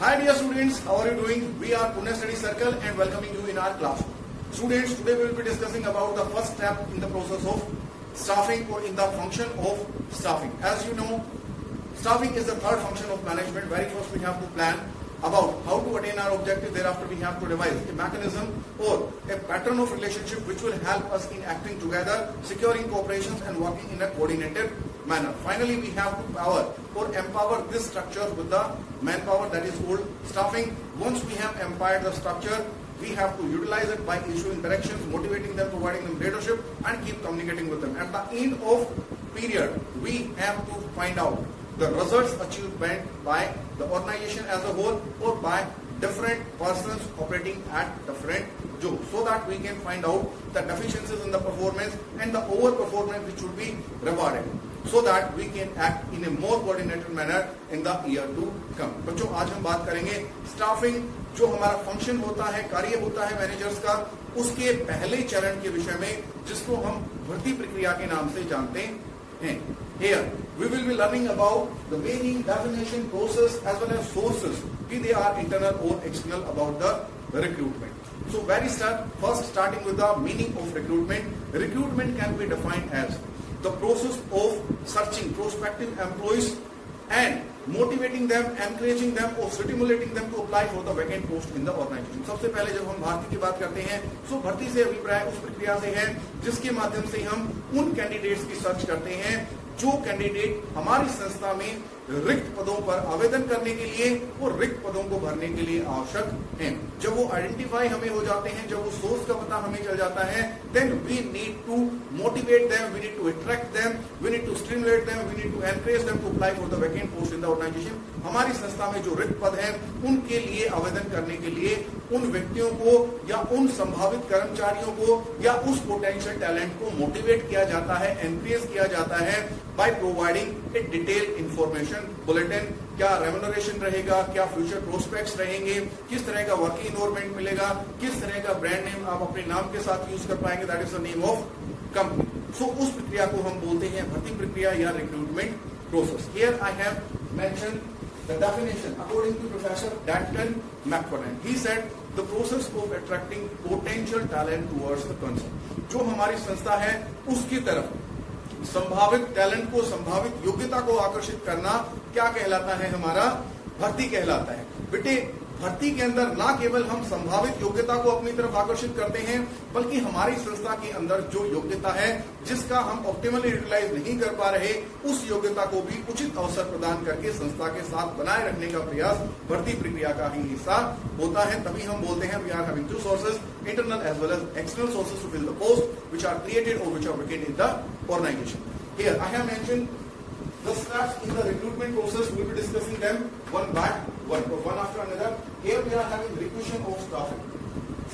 Hi dear students, how are you doing? We are Pune Study Circle and welcoming you in our class. Students, today we will be discussing about the first step in the process of staffing or in the function of staffing. As you know, staffing is the third function of management. Very first we have to plan about how to attain our objective. Thereafter we have to devise a mechanism or a pattern of relationship which will help us in acting together, securing cooperations and working in a coordinated manner. Finally, we have to power or empower this structure with the manpower, that is called staffing. Once we have empowered the structure, we have to utilize it by issuing directions, motivating them, providing them leadership and keep communicating with them. At the end of period, we have to find out the results achieved by the organization as a whole or by different persons operating at different jobs, so that we can find out the deficiencies in the performance and the overperformance which should be rewarded, so that we can act in a more coordinated manner in the year to come. बच्चों, आज हम बात करेंगे staffing जो हमारा function होता है, कार्य होता है मैनेजर्स का, उसके पहले चरण के विषय में, जिसको हम भर्ती प्रक्रिया के नाम से जानते हैं. Here we will be learning about the meaning, definition, process as well as sources, be they are internal or external, about the recruitment. So first starting with the meaning of recruitment. Recruitment can be defined as the process of searching prospective employees and motivating them, encouraging them or stimulating them to apply for the vacant post in the organization. सबसे पहले जब हम भर्ती की बात करते हैं, तो भर्ती से अभिप्राय उस प्रक्रिया से है जिसके माध्यम से हम उन कैंडिडेट्स की सर्च करते हैं जो कैंडिडेट हमारी संस्था में रिक्त पदों पर आवेदन करने के लिए और रिक्त पदों को भरने के लिए आवश्यक हैं. जब वो आइडेंटिफाई हमें हो जाते हैं, जब वो सोर्स का पता हमें चल जाता है, then we need to motivate them, we need to attract them, we need to stimulate them, we need to encourage them to apply for the vacant post in the organisation. हमारी संस्था में जो रिक्त पद हैं उनके लिए आवेदन करने के लिए उन व्यक्तियों को या उन संभावित कर्मचारियों को या उस पोटेंशियल टैलेंट को मोटिवेट किया जाता है, एनकरेज किया जाता है by providing A detail information bulletin. क्या रेम्यूनरेशन रहेगा, क्या फ्यूचर प्रोस्पेक्ट्स रहेंगे, किस तरह का वर्किंग एनवायरनमेंट मिलेगा, किस तरह का ब्रांड नेम आप अपने नाम के साथ यूज कर पाएंगे, that is the name of company. So उस प्रक्रिया को हम बोलते हैं भर्ती प्रक्रिया या recruitment process. Here I have mention the definition according to Professor Dalton McFarlane. He said the process of attracting potential talent towards the concern. जो हमारी संस्था है उसकी तरफ संभावित टैलेंट को, संभावित योग्यता को आकर्षित करना क्या कहलाता है? हमारा भर्ती कहलाता है. बेटे, भर्ती के अंदर ना केवल हम संभावित योग्यता को अपनी तरफ आकर्षित करते हैं, बल्कि हमारी संस्था के अंदर जो योग्यता है जिसका हम ऑप्टिमली यूटिलाइज नहीं कर पा रहे, उस योग्यता को भी उचित अवसर प्रदान करके संस्था के साथ बनाए रखने का प्रयास भर्ती प्रक्रिया का ही हिस्सा होता है. तभी हम बोलते हैं we are having two sources, internal as well as external sources to fill the post which are created और which are vacant in the organisation. Here I have mentioned the steps in the recruitment process. We will be discussing them one after another. Here we are having requisition of staffing.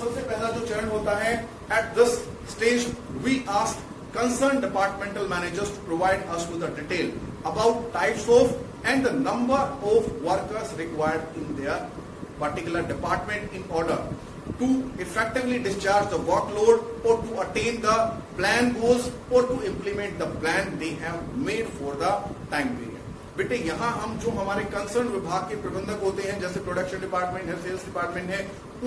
सबसे पहला जो चरण होता है, at this stage we ask concerned departmental managers to provide us with a detail about types of and the number of workers required in their particular department in order to effectively discharge the workload or to attain the plan goals or to implement the plan they have made for the time period. बेटे, यहाँ हम जो हमारे concern विभाग के प्रबंधक होते हैं, जैसे प्रोडक्शन डिपार्टमेंट है, सेल्स डिपार्टमेंट है,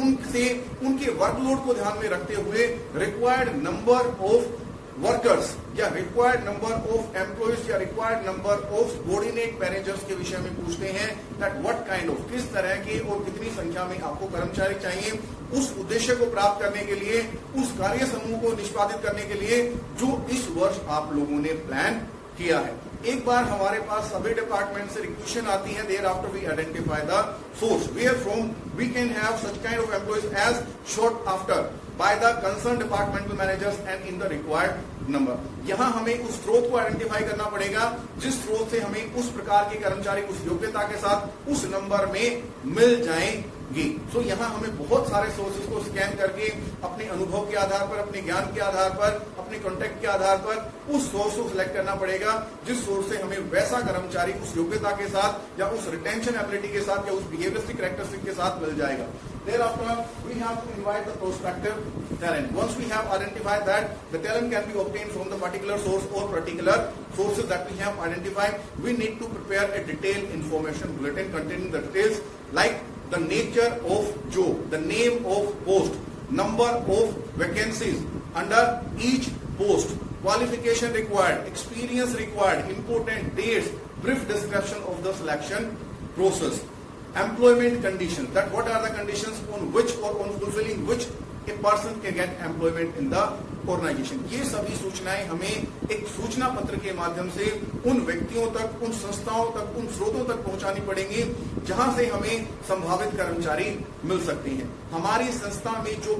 उनसे उनके वर्कलोड को ध्यान में रखते हुए रिक्वायर्ड नंबर ऑफ वर्कर्स या रिक्वायर्ड नंबर ऑफ एम्प्लॉइज या required number of subordinate managers के विषय में पूछते हैं दैट व्हाट काइंड ऑफ, किस तरह के और कितनी संख्या में आपको कर्मचारी चाहिए उस उद्देश्य को प्राप्त करने के लिए, उस कार्य समूह को निष्पादित करने के लिए जो इस वर्ष आप लोगों ने प्लान किया है. एक बार हमारे पास सभी डिपार्टमेंट से रिक्वेशन आती है, thereafter we identify the source where from we can have such kind of employees as short after by the concerned departmental managers and in the required number. यहाँ हमें उस स्रोत को आइडेंटिफाई करना पड़ेगा जिस स्रोत से हमें उस प्रकार के कर्मचारी उस योग्यता के साथ उस नंबर में मिल जाएंगे. सो यहाँ हमें बहुत सारे सोर्सेज को स्कैन करके अपने अनुभव के आधार पर, अपने ज्ञान के आधार पर, अपने कॉन्टेक्ट के आधार पर उस सोर्स को सिलेक्ट करना पड़ेगा जिस सोर्स से हमें वैसा कर्मचारी उस योग्यता के साथ या उस रिटेंशन एबिलिटी के साथ या उस बिहेवियरिस्टिक कैरेक्टरिस्टिक के साथ मिल जाएगा. Thereafter, we have to invite the prospective talent. Once we have identified that the talent can be obtained from the particular source or particular sources that we have identified, we need to prepare a detailed information bulletin containing the details like the nature of job, the name of post, number of vacancies under each post, qualification required, experience required, important dates, brief description of the selection process. Employment conditions, that what are the conditions on which or on fulfilling which a person can get employment in the organization. ये सभी सूचनाएं हमें एक सूचना पत्र के माध्यम से उन व्यक्तियों तक, उन संस्थाओं तक, उन स्रोतों तक पहुंचानी पड़ेंगी जहां से हमें संभावित कर्मचारी मिल सकते हैं. हमारी संस्था में जो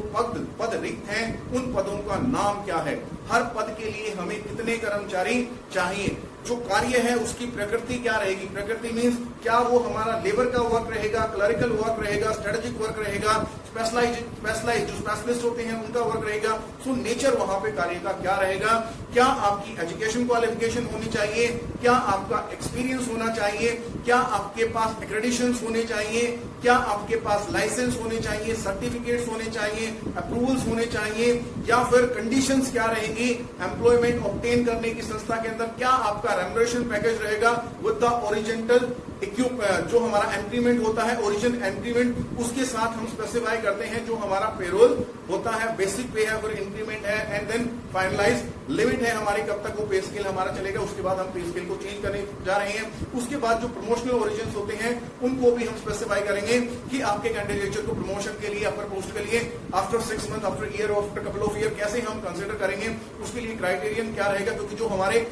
पद रिक्त हैं, उन पदों का नाम क्या है, हर पद के लिए हमें कितने कर्मचारी चाहिए, जो कार्य है उसकी प्रकृति क्या रहेगी. प्रकृति मीन्स क्या वो हमारा लेबर का वर्क रहेगा, क्लरिकल वर्क रहेगा, स्ट्रेटेजिक वर्क रहेगा, स्पेशलाइज जो स्पेशलिस्ट होते हैं उनका वर्क रहेगा. सो नेचर वहां पे कार्य का क्या रहेगा, क्या आपकी एजुकेशन क्वालिफिकेशन होनी चाहिए, क्या आपका एक्सपीरियंस होना चाहिए, क्या आपके पास एक्रेडिशंस होने चाहिए, क्या आपके पास लाइसेंस होने चाहिए, सर्टिफिकेट्स होने चाहिए, अप्रूवल्स होने चाहिए, या फिर कंडीशंस क्या रहेंगी एम्प्लॉयमेंट ऑब्टेन करने की संस्था के अंदर, क्या आपका रेमुनरेशन पैकेज रहेगा विद द ओरिजेंटल जो हमारा इंक्रीमेंट होता है, ओरिजिन इंक्रीमेंट, उसके साथ हम स्पेसिफाई करते हैं जो हमारा पेरोल होता है, बेसिक पे है, फिर इंक्रीमेंट है, एंड देन फाइनलाइज लिमिट है हमारी कब तक वो पे स्केल हमारा चलेगा. उसके बाद हम पे स्केल को चेंज करने जा रहे हैं. उसके बाद जो प्रमोशनल ओरिजिन होते हैं उनको भी हम स्पेसिफाई करेंगे कि आपके कैंडिडेट को प्रमोशन के लिए, अपर पोस्ट के लिए after 6 month, after year, after couple of year कैसे हम कंसिडर करेंगे, उसके लिए क्राइटेरियन क्या रहेगा. क्योंकि जो हमारे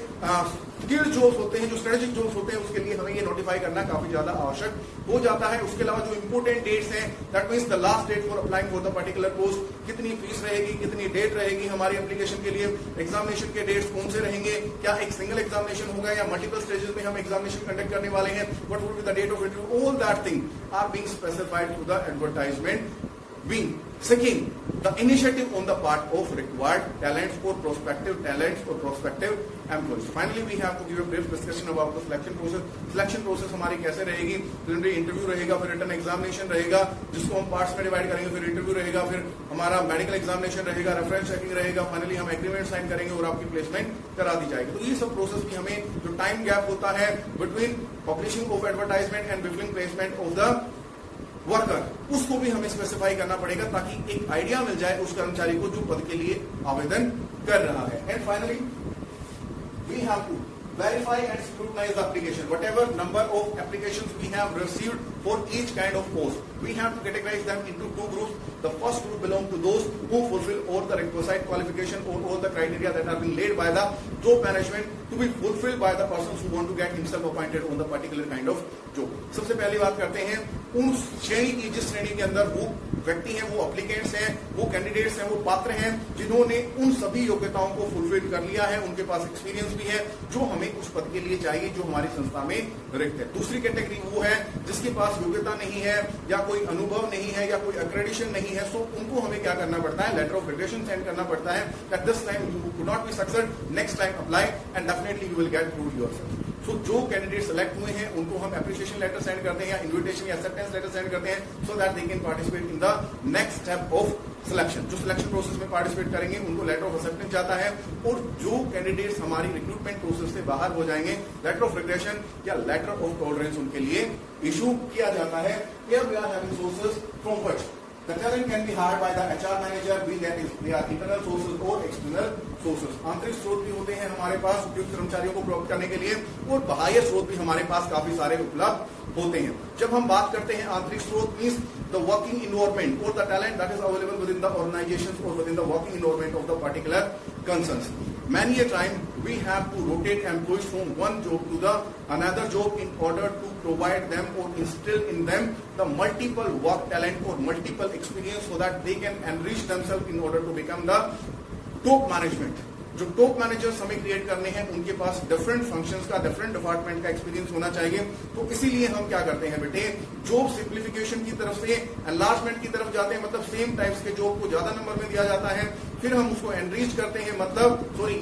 स्किल्ड जॉब्स होते हैं, जो स्ट्रेटेजिक जॉब्स होते हैं, उसके लिए हमें ये नोटिफाई करना काफी ज्यादा आवश्यक हो जाता है. उसके अलावा जो इंपोर्टेंट डेट्स हैं, that means the last date for applying for the particular post, कितनी फीस रहेगी, कितनी डेट रहेगी हमारी एप्लीकेशन के लिए, एग्जामिनेशन के डेट्स कौन से रहेंगे, क्या एक सिंगल एग्जामिनेशन होगा या मल्टीपल स्टेजेस में हम एग्जामिनेशन कंडक्ट करने वाले हैं, what would be the date of interview, all that thing are being specified through the advertisement being seeking the initiative on the part of required talents or prospective talents or prospective employees. Finally, we have to give a brief discussion about the selection process. Selection process हमारी कैसे रहेगी. preliminary interview रहेगा, फिर written examination रहेगा जिसको हम parts में divide करेंगे, फिर interview रहेगा, फिर हमारा medical examination रहेगा, reference checking रहेगा, finally हम agreement sign करेंगे और आपकी placement करा दी जाएगी. तो ये सब process भी हमें जो time gap होता है between publishing of advertisement and fulfilling placement of the worker, उसको भी हमें स्पेसिफाई करना पड़ेगा ताकि एक आइडिया मिल जाए उस कर्मचारी को जो पद के लिए आवेदन कर रहा है. And finally we have to verify and scrutinize the application. Whatever number of applications we have received for each kind of post, we have to categorize them into two groups. The first group belong to those who fulfill all the requisite qualification or all the criteria that have been laid by the job management to be fulfilled by the persons who want to get himself appointed on the particular kind of job. सबसे पहली बात करते हैं उन श्रेणी की जिस श्रेणी के अंदर वो व्यक्ति हैं, वो एप्लीकेंट्स हैं, वो कैंडिडेट्स हैं, वो पात्र हैं जिन्होंने उन सभी योग्यताओं को फुलफिल कर लिया है, उनके पास एक्सपीरियंस भी है जो हमें उस पद के लिए चाहिए जो हमारी संस्था में रिक्त है. दूसरी कैटेगरी वो है जिसके पास योग्यता नहीं है या कोई अनुभव नहीं है या कोई एक्रेडिशन नहीं है. सो उनको हमें क्या करना पड़ता है, लेटर ऑफ रिकमेंडेशन सेंड करना पड़ता है. At this time you could not be success, next time apply and definitely you will get prove yourself. So जो कैंडिडेट सेलेक्ट हुए हैं उनको हम एप्रिसिएशन लेटर सेंड करते हैं या इन्विटेशन या एक्सेप्टेंस लेटर सेंड करते हैं so that they can participate in the next step of selection. जो सिलेक्शन प्रोसेस में पार्टिसिपेट करेंगे उनको लेटर ऑफ एक्सेप्टेंस जाता है और जो कैंडिडेट्स हमारी रिक्रूटमेंट प्रोसेस से बाहर हो जाएंगे लेटर ऑफ रिग्रेशन या लेटर ऑफ टॉलरेंस उनके लिए इशू किया जाता है. Here we are having sources from which the talent can be hired by the HR manager, be that is they are internal sources or external sources. आंतरिक स्रोत भी होते हैं हमारे पास उपयुक्त कर्मचारियों को प्राप्त करने के लिए और बाह्य स्रोत भी हमारे पास काफी सारे उपलब्ध होते हैं. जब हम बात करते हैं आंतरिक स्रोत मीन्स द वर्किंग इन्वायरमेंट और the talent that is available within the organisation और within the working environment of the particular concerns. Many a time we have to rotate employees from one job to the another job in order to provide them or instill in them the multiple work talent or multiple experience so that they can enrich themselves in order to become the top management. जो top managers हमें create करने हैं उनके पास different functions का, different department का experience होना चाहिए। तो इसीलिए हम क्या करते हैं बेटे, जॉब सिंप्लीफिकेशन की तरफ से एनलार्जमेंट की तरफ जाते हैं, मतलब सेम टाइप्स के जॉब को ज्यादा नंबर में दिया जाता है, फिर हम उसको एनरिच करते हैं,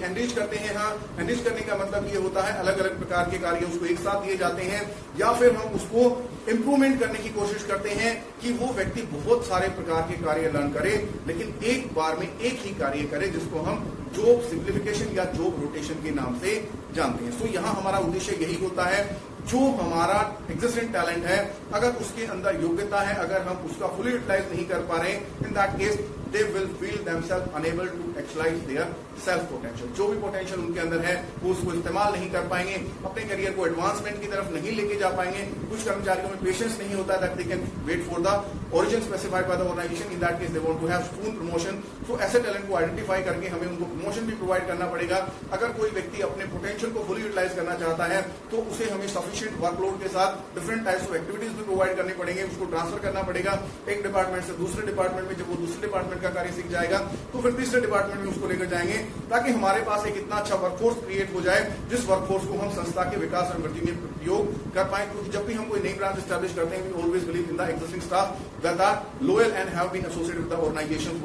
एनरिच करते हैं। हाँ, एनरिच करने का मतलब ये होता है अलग अलग प्रकार के कार्य उसको एक साथ दिए जाते हैं, या फिर हम उसको इंप्रूवमेंट करने की कोशिश करते हैं कि वो व्यक्ति बहुत सारे प्रकार के कार्य लर्न करे, लेकिन एक बार में एक ही कार्य करे, जिसको हम जॉब सिंप्लीफिकेशन या जॉब रोटेशन के नाम से जानते हैं। तो यहाँ हमारा उद्देश्य यही होता है, जो हमारा एग्जिस्टिंग टैलेंट है, अगर उसके अंदर योग्यता है, अगर हम उसका फुली यूटिलाइज नहीं कर पा रहे, इन that case they will feel themselves unable to actualize their self potential। जो भी पोटेंशियल उनके अंदर है वो उसको इस्तेमाल नहीं कर पाएंगे, अपने करियर को एडवांसमेंट की तरफ नहीं लेके जा पाएंगे। कुछ कर्मचारियों में पेशेंस नहीं होता that they can wait for the origin specified by the organisation, in that case they want to have soon promotion. तो ऐसे टैलेंट को आइडेंटिफाई करके हमें उनको प्रमोशन भी प्रोवाइड करना पड़ेगा। अगर कोई व्यक्ति अपने पोटेंशियल को फुली यूटिलाइज करना चाहता है तो उसे हमें सफिशिएंट वर्कलोड के साथ डिफरेंट टाइप्स ऑफ एक्टिविटीज भी प्रोवाइड करनी पड़ेंगे, उसको ट्रांसफर करना पड़ेगा एक डिपार्टमेंट से दूसरे डिपार्टमेंट में। जब वो दूसरे डिपार्टमेंट का कार्य सीख जाएगा तो फिर तीसरे डिपार्टमेंट में उसको लेकर जाएंगे, ताकि हमारे पास एक इतना अच्छा वर्कफोर्स क्रिएट हो जाए जिस वर्कफोर्स को हम संस्था के विकास और वृद्धि में प्रयोग कर पाए। क्योंकि जब भी हम कोई नई ब्रांच एस्टैब्लिश करते हैं, we always believe in the existing staff that are loyal and have been associated with the organisation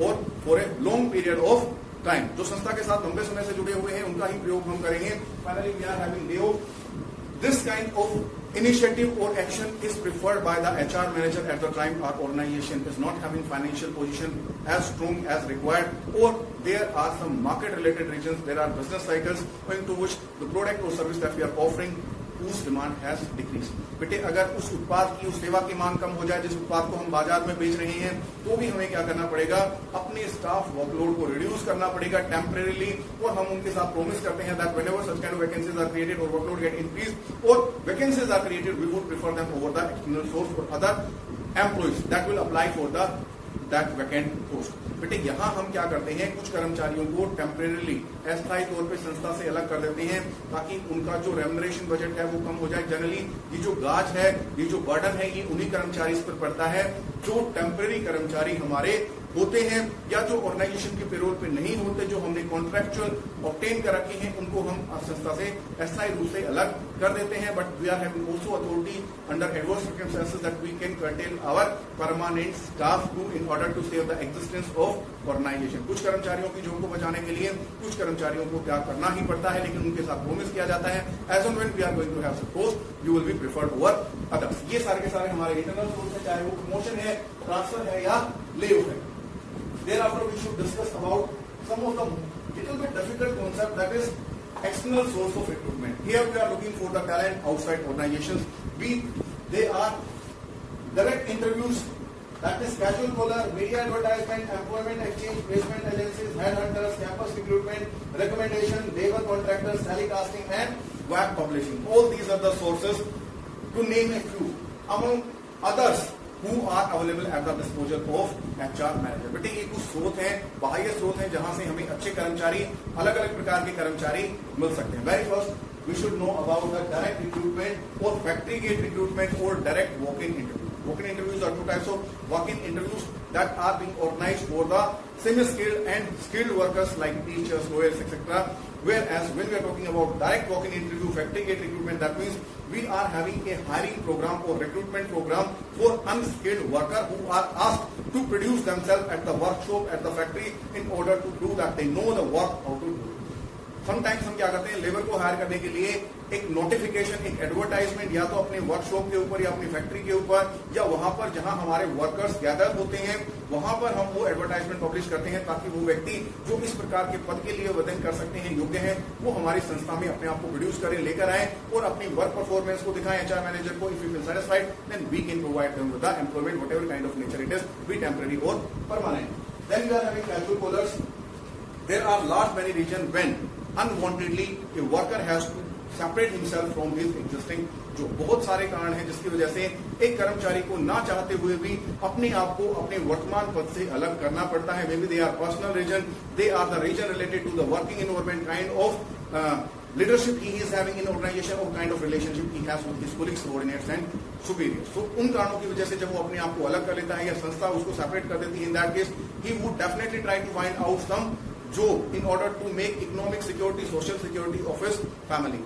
और for a long period of time. जो संस्था के साथ लंबे समय से जुड़े हुए हैं उनका ही प्रयोग हम करेंगे। Finally we are having Leo. This kind of initiative or action is preferred by the HR manager at the time our organization is not having financial position as strong as required, or there are some market related reasons, there are business cycles owing to which the product or service that we are offering whose demand has decreased। बेटे अगर उस उत्पाद की, उस सेवा की मांग कम हो जाए, जिस उत्पाद को हम बाजार में बेच रहे हैं, तो भी हमें क्या करना पड़ेगा, अपने स्टाफ वर्कलोड को रिड्यूस करना पड़ेगा टेम्परेरीली। और हम उनके साथ प्रॉमिस करते हैं that whenever such kind of vacancies are created और वर्कलोड गेट इंक्रीज और vacancies are created, we would prefer them over the external source और other employees that will apply for the that vacant post. बेटे यहाँ हम क्या करते हैं, कुछ कर्मचारियों को टेम्परेरीली अस्थायी तौर पे संस्था से अलग कर देते हैं, ताकि उनका जो रेम्युनरेशन बजट है वो कम हो जाए। जनरली ये जो गाज है, ये जो बर्डन है, ये उन्हीं कर्मचारी पर पड़ता है जो टेम्परेरी कर्मचारी हमारे होते हैं, या जो ऑर्गेनाइजेशन के पेरोल पे नहीं होते, जो हमने कॉन्ट्रैक्चुअल ऑब्टेन कर रखे हैं, उनको हम संस्था से अस्थायी रूप से अलग कर देते हैं। But we are having also authority under adverse circumstances that we can curtail our permanent staff to in order to save the existence of organisation. कुछ कर्मचारियों की जॉब को बचाने के लिए कुछ कर्मचारियों को क्या करना ही पड़ता है, लेकिन उनके साथ प्रोमिस किया जाता है as and when we are going to have some post you will be preferred over others. ये सारे के सारे हमारे इंटरनल सोर्स है, चाहे वो प्रमोशन है, ट्रांसफर है या ले ऑफ है। Thereafter, we should discuss about some of the little bit difficult concept, that is external source of recruitment. Here we are looking for the talent outside organizations. They are direct interviews, that is casual caller, media advertisement, employment exchange, placement agencies, headhunters, campus recruitment, recommendation, labor contractors, telecasting and web publishing. All these are the sources, to name a few among others who are available at the disposal of HR manager। बेटे ये कुछ स्रोत हैं, बाह्य स्रोत हैं, जहां से हमें अच्छे कर्मचारी, अलग अलग प्रकार के कर्मचारी मिल सकते हैं। Very first we should know about the direct recruitment और फैक्ट्री गेट रिक्रूटमेंट और direct walk in interview. Walk-in interviews are two types of walk-in interviews that are being organized for the semi-skilled and skilled workers like teachers, lawyers, etc. Whereas when we are talking about direct walk-in interview, factory gate recruitment, that means we are having a hiring program or recruitment program for unskilled workers who are asked to produce themselves at the workshop, at the factory, in order to do that they know the work how to do it. Sometimes हम क्या करते हैं, labour को higher करने के लिए एक notification, एक एडवर्टाइजमेंट या तो अपने वर्कशॉप के ऊपर या अपनी फैक्ट्री के ऊपर या वहां पर जहां हमारे वर्कर्स गैदर होते हैं वहां पर हम वो एडवर्टाइजमेंट पब्लिश करते हैं, ताकि वो व्यक्ति जो इस प्रकार के पद के लिए आवेदन कर सकते हैं, योग्य हैं, वो हमारी संस्था में अपने आप को प्रोड्यूस करें, लेकर आए और अपनी वर्क परफॉर्मेंस को दिखाएं HR मैनेजर को। If you feel satisfied then we can provide them with the employment whatever kind of nature it is, be temporary और permanent. Then we are having casual callers. There are large many reason when unwantedly a worker has to separate himself from his existing जो बहुत सारे कारण हैं जिसकी वजह से एक कर्मचारी को ना चाहते हुए भी अपने आप को अपने वर्तमान पद से अलग करना पड़ता है। Maybe they are personal reason, they are the reason related to the working environment, kind of leadership he is having in organization or kind of relationship he has with his colleagues, subordinates and superiors. So उन कारणों की वजह से जब वो अपने आप को अलग कर लेता है या संस्था उसको सेपरेट कर देती है, in that case he would definitely try to find out some job in order to make economic security, social security of his family.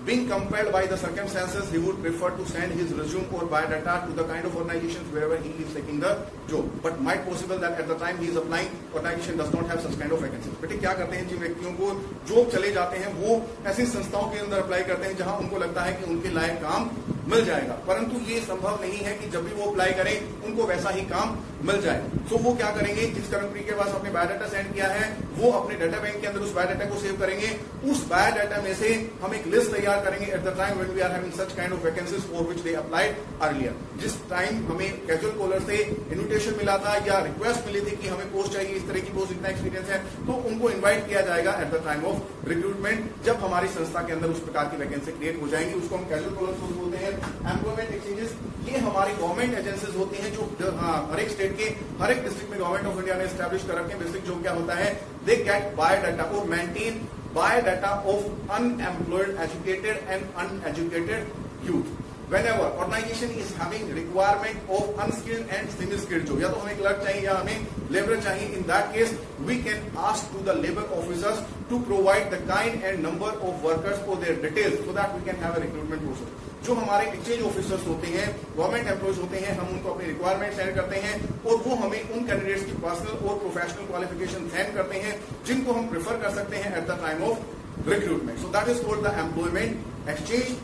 Being compelled by the circumstances, he would prefer to send his resume or biodata to the kind of organizations wherever he is taking the job. But might possible that at the time he is applying, organization does not have such kind of vacancies. बेटे क्या करते हैं जिन व्यक्तियों को job चले जाते हैं वो ऐसी संस्थाओं के अंदर अप्लाई करते हैं जहां उनको लगता है कि उनके लायक काम मिल जाएगा, परंतु ये संभव नहीं है कि जब भी वो अप्लाई करें उनको वैसा ही काम मिल जाए। सो वो क्या करेंगे, जिस कर्मचारी के पास अपने बायोडाटा सेंड किया है वो अपने डाटा बैंक के अंदर उस बायोडाटा को सेव करेंगे। उस बायोडाटा में से हम एक लिस्ट तैयार करेंगे at the time when we are having such kind of vacancies for which they applied earlier. जिस टाइम हमें कैजुअल कॉलर से इन्विटेशन मिला था या रिक्वेस्ट मिली थी कि हमें पोस्ट चाहिए, इस तरह की पोस्ट, इतना एक्सपीरियंस है, तो उनको इन्वाइट किया जाएगा eight the time of recruitment. जब हमारी संस्था के अंदर उस प्रकार की वैकेंसी क्रिएट हो जाएंगी, उसको हम कैजुअल कॉलर सोर्स बोलते हैं। एम्प्लॉयमेंट एक्सचेंजेस ये हमारी गवर्नमेंट एजेंसीज होती हैं जो हर एक स्टेट के हर एक डिस्ट्रिक्ट में गवर्नमेंट ऑफ इंडिया ने एस्टैब्लिश कर रखे हैं। बेसिक जो क्या होता है, दे गेट बायोडाटा और maintain biodata of unemployed, educated and uneducated youth. Whenever organization is having requirement of unskilled and semi-skilled job, या तो हमें क्लर्क चाहिए या हमें लेबर चाहिए, in that case we can ask to the labor officers to provide the kind and number of workers or their details so that we can have a recruitment process. जो हमारे exchange officers होते हैं, government employees होते हैं, हम उनको अपनी requirement send करते हैं और वो हमें उन कैंडिडेट्स की पर्सनल और प्रोफेशनल क्वालिफिकेशन सेंड करते हैं जिनको हम प्रेफर कर सकते हैं eight the time of recruitment. So that is called the employment exchange.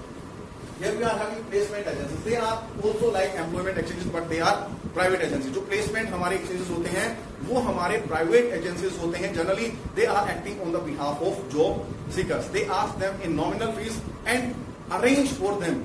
Here we are having placement agencies. They are also like employment exchanges, but they are private agencies. जो placement हमारे exchanges होते हैं वो हमारे private agencies होते हैं. Generally they are acting on the behalf of job seekers. They ask them in nominal fees and arrange for them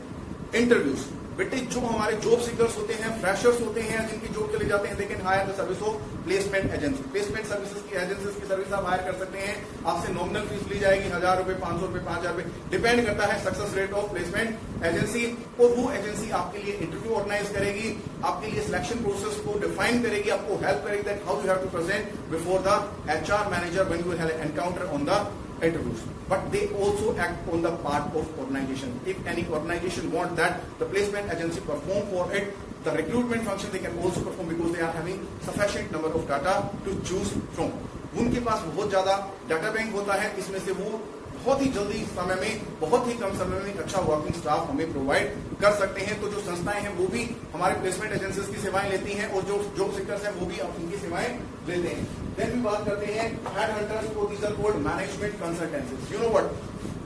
interviews. बेटे जो हमारे जॉब सीकर्स होते हैं, फ्रेशर्स होते हैं, जिनकी जॉब चले जाते हैं, they can hire the service of placement agency. Placement services की एजेंसीज की सर्विस आप हायर कर सकते हैं। आपसे नॉमिनल फीस ली जाएगी 1000 रुपए, 500 रुपए, 5000 रुपए, डिपेंड करता है success rate of placement agency. और वो एजेंसी आपके लिए इंटरव्यू ऑर्गेनाइज करेगी, आपके लिए सिलेक्शन प्रोसेस को डिफाइन करेगी, आपको हेल्प करेगी that how you have to present before the HR manager when you have encounter on the interviews. But they also act on the part of organization. If any organization want that the placement agency perform for it, the recruitment function they can also perform because they are having sufficient number of data to choose from. उनके पास बहुत ज्यादा data bank होता है, इसमें से वो बहुत ही जल्दी समय में, बहुत ही कम समय में अच्छा वर्किंग स्टाफ हमें प्रोवाइड कर सकते हैं। तो जो संस्थाएं हैं वो भी हमारे प्लेसमेंट एजेंसीज की सेवाएं लेती हैं और जो जॉब सीकर्स हैं वो भी उनकी सेवाएं लेते हैं। देन भी बात करते हैं हेड हंटर्स को, these are called management consultancies. You know what,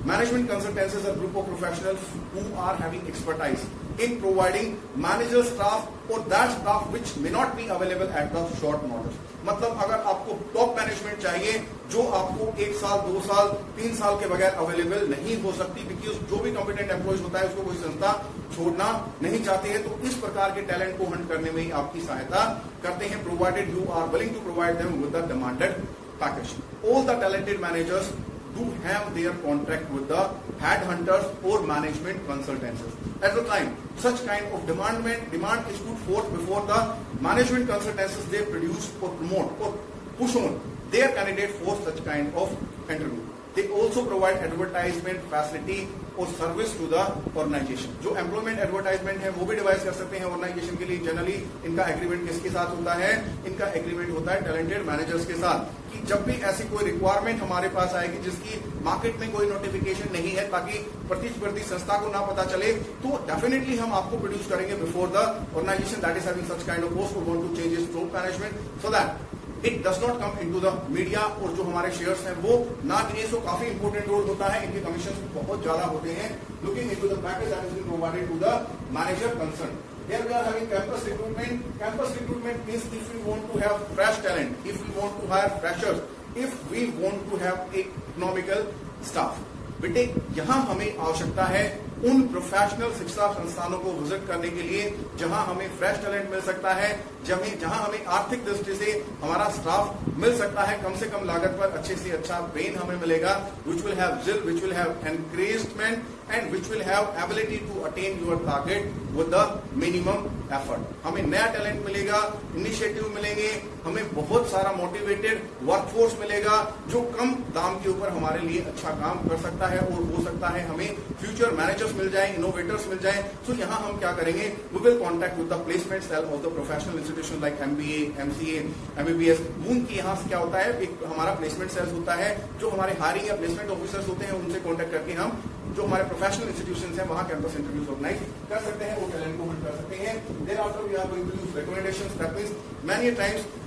management consultancies are a group of professionals who are having expertise in providing manager staff or that staff which may not be available at the short notice. मतलब अगर आपको top management चाहिए जो आपको 1 साल, 2 साल, 3 साल के बगैर अवेलेबल नहीं हो सकती, बिकॉज जो भी कॉम्पिटेंट एम्प्लॉयज होता है उसको कोई संस्था छोड़ना नहीं चाहती है, तो इस प्रकार के टैलेंट को हंट करने में ही आपकी सहायता करते हैं, provided you are willing to provide them with the demanded package. All the talented managers do have their contract with the headhunters or management consultancies. At the time such kind of demand is put forth before the management consultancies, they produce or promote or push on their candidate for such kind of interview. They also provide advertisement facility और service to the organisation. जो employment advertisement है वो भी device कर सकते हैं organisation के लिए। जनरली इनका एग्रीमेंट किसके साथ होता है, इनका एग्रीमेंट होता है टैलेंटेड मैनेजर्स के साथ, कि जब भी ऐसी कोई रिक्वायरमेंट हमारे पास आएगी जिसकी मार्केट में कोई नोटिफिकेशन नहीं है, ताकि प्रतिस्पर्धी संस्था को ना पता चले, तो डेफिनेटली हम आपको प्रोड्यूस करेंगे before the organisation that is having such kind of post want to change its top management so that it does not come into the media. और जो हमारे शेयर्स हैं वो ना गिने, सो काफी इंपोर्टेंट रोल होता है, इनके कमीशन बहुत ज्यादा होते हैं। Looking into the package that is been provided to the manager concern. Here we are having campus recruitment. Campus recruitment means if we want to have fresh talent, if we want to hire freshers, if we want to have economical staff. बेटे यहाँ हमें आवश्यकता है उन professional शिक्षा संस्थानों को visit करने के लिए जहां हमें फ्रेश टैलेंट मिल सकता है, जहां हमें आर्थिक दृष्टि से हमारा स्टाफ मिल सकता है, कम से कम लागत पर अच्छे से अच्छा ब्रेन हमें मिलेगा, which will have zeal, which will have encouragement and which will have ability to attain your target with the minimum effort. हमें नया टैलेंट मिलेगा, इनिशिएटिव मिलेंगे, हमें बहुत सारा मोटिवेटेड वर्कफोर्स मिलेगा जो कम दाम के ऊपर हमारे लिए अच्छा काम कर सकता है और हो सकता है हमें फ्यूचर मैनेजर्स इंजीनियर्स मिल जाए, इनोवेटर्स मिल जाए, तो यहाँ हम क्या करेंगे, we will contact with the placement cell of the professional institution like MBA, MCA, MBBS। उनकी यहाँ से क्या होता है, एक हमारा प्लेसमेंट सेल्स होता है, जो हमारे हायरिंग या प्लेसमेंट ऑफिसर्स होते हैं, उनसे कॉन्टैक्ट करके हम जो हमारे प्रोफेशनल इंस्टीट्यूशंस हैं वहां कैंपस इंटरव्यूज ऑर्गेनाइज कर सकते हैं, वो टैलेंट को बिल्ड कर सकते हैं। Then after we are going to use recommendations, that means many times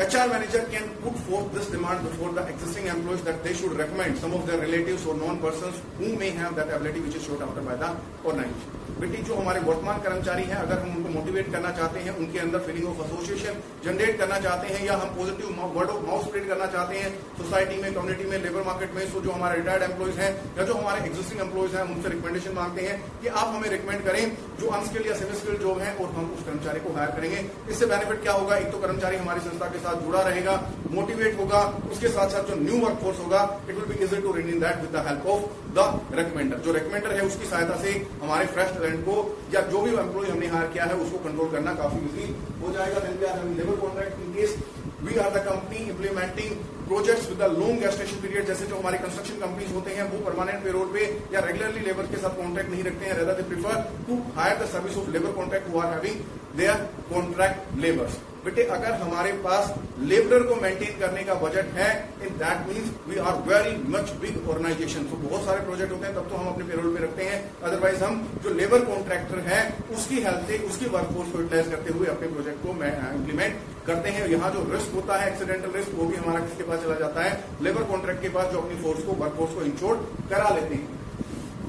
HR manager can put forth this demand before the existing employees that they should recommend some of their relatives or known persons who may have that ability which is sought after by the organization। बेटी जो हमारे वर्तमान कर्मचारी हैं, अगर हम उनको motivate करना चाहते हैं, उनके अंदर फीलिंग ऑफ एसोसिएशन जनरेट करना चाहते हैं, या हम positive word of mouth spread करना चाहते हैं सोसाइटी में, कम्युनिटी में, लेबर मार्केट में, सो जो हमारे रिटायर्ड एम्प्लॉयज हैं या जो हमारे एक्जिस्टिंग एम्प्लॉयज हैं, उनसे रिकमेंडेशन मांगते हैं कि आप हमें रिकमेंड करें जो अनस्किल्ड या सेमी स्किल्ड जॉब है, और हम उस कर्मचारी को हायर करेंगे। इससे बेनिफिट क्या होगा, एक तो कर्मचारी हमारी संस्था के साथ जुड़ा रहेगा, मोटिवेट होगा, उसके साथ साथ जो न्यू वर्कफोर्स होगा, it will be easy to retain that with the help of the recommender. जो रिकमेंडर है उसकी सहायता से हमारे फ्रेश टैलेंट को या जो भी एम्प्लॉय हमने हायर किया है उसको कंट्रोल करना काफी इजी हो जाएगा। Then we are having labour contract in case we are the company implementing projects with the long gestation period. जैसे जो हमारे कंस्ट्रक्शन कंपनीज होते हैं वो परमानेंट पेरोल पे या रेगुलरली लेबर के साथ कॉन्ट्रैक्ट नहीं रखते हैं, rather they prefer to hire the service of labour contract who are having their contract labours. बेटे अगर हमारे पास लेबरर को मेंटेन करने का बजट है, in that means we are very much big organisation. तो बहुत सारे प्रोजेक्ट होते हैं तब तो हम अपने पेरोल पे रखते हैं, अदरवाइज हम जो लेबर कॉन्ट्रैक्टर है उसकी हेल्प से उसकी वर्कफोर्स को यूटिलाइज करते हुए अपने प्रोजेक्ट को इंप्लीमेंट करते हैं। यहाँ जो रिस्क होता है, एक्सीडेंटल रिस्क, वो भी हमारा किसके पास चला जाता है, लेबर कॉन्ट्रैक्ट के पास, जो अपनी फोर्स को वर्कफोर्स को इंश्योर करा लेते हैं।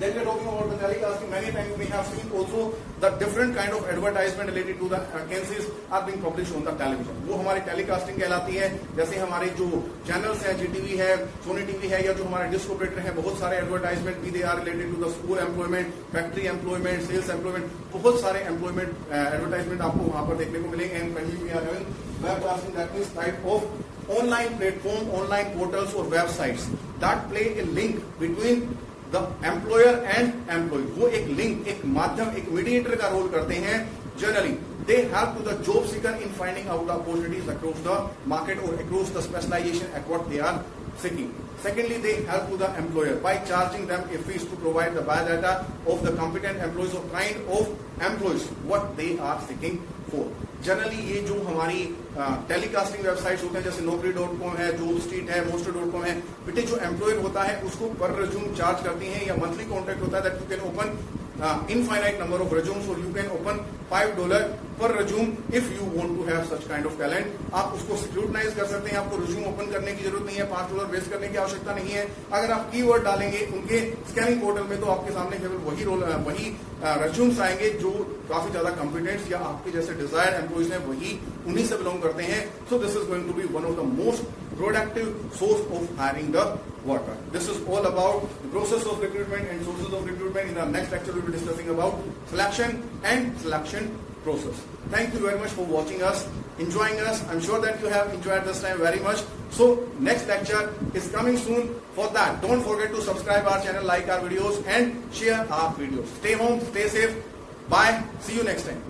Then we are talking about the telecasting. Many times we have seen also the different kind of advertisement related to the vacancies are being published on the television. वो हमारी telecasting कहलाती है। जैसे हमारे जो चैनल्स हैं, GTV है, Sony TV है, या जो हमारे डिस्क ऑपरेटर हैं, बहुत सारे एडवर्टाइजमेंट भी they are related to the school employment, factory employment, sales employment, बहुत सारे एम्प्लॉयमेंट एडवर्टाइजमेंट आपको वहां पर देखने को मिलेंगे। And finally we are having webcasting, that means type of online platform, online portals or websites that play a link between the employer and employee. वो एक लिंक, एक माध्यम, एक मीडिएटर का रोल करते हैं। Generally they help to the job seeker in finding out the opportunities across the market और across the specialisation at what they are seeking. Secondly, they help to the employer by charging them a fees to provide the biodata of the competent employees or kind of employees what they are seeking for. Generally ये जो हमारी telecasting websites होते हैं, जैसे Naukri.com है, job street है, Monster.com है, बेटे जो एम्प्लॉयर होता है उसको पर रिज्यूम चार्ज करती हैं, या मंथली कॉन्ट्रैक्ट होता है that you can open infinite number of resumes, or you can open $5 per resume if you want to have such kind of talent. आप उसको स्क्रूटनाइज कर सकते हैं, आपको रिज्यूम ओपन करने की जरूरत नहीं है, $5 वेस्ट करने की आवश्यकता नहीं है। अगर आप कीवर्ड डालेंगे उनके स्कैनिंग पोर्टल में, तो आपके सामने केवल वही रिज्यूम्स आएंगे जो काफी ज्यादा कॉम्पिटेंट्स या आपके जैसे डिजायर्ड एम्प्लॉइज हैं, वही उन्हीं से बिलोंग करते हैं। So this is going to be one of the most productive source of hiring the worker. This is all about the process of recruitment and sources of recruitment. In our next lecture, we will be discussing about selection and selection process. Thank you very much for watching us, enjoying us. I'm sure that you have enjoyed this time very much. So next lecture is coming soon. For that, don't forget to subscribe our channel, like our videos, and share our videos. Stay home, stay safe. Bye. See you next time.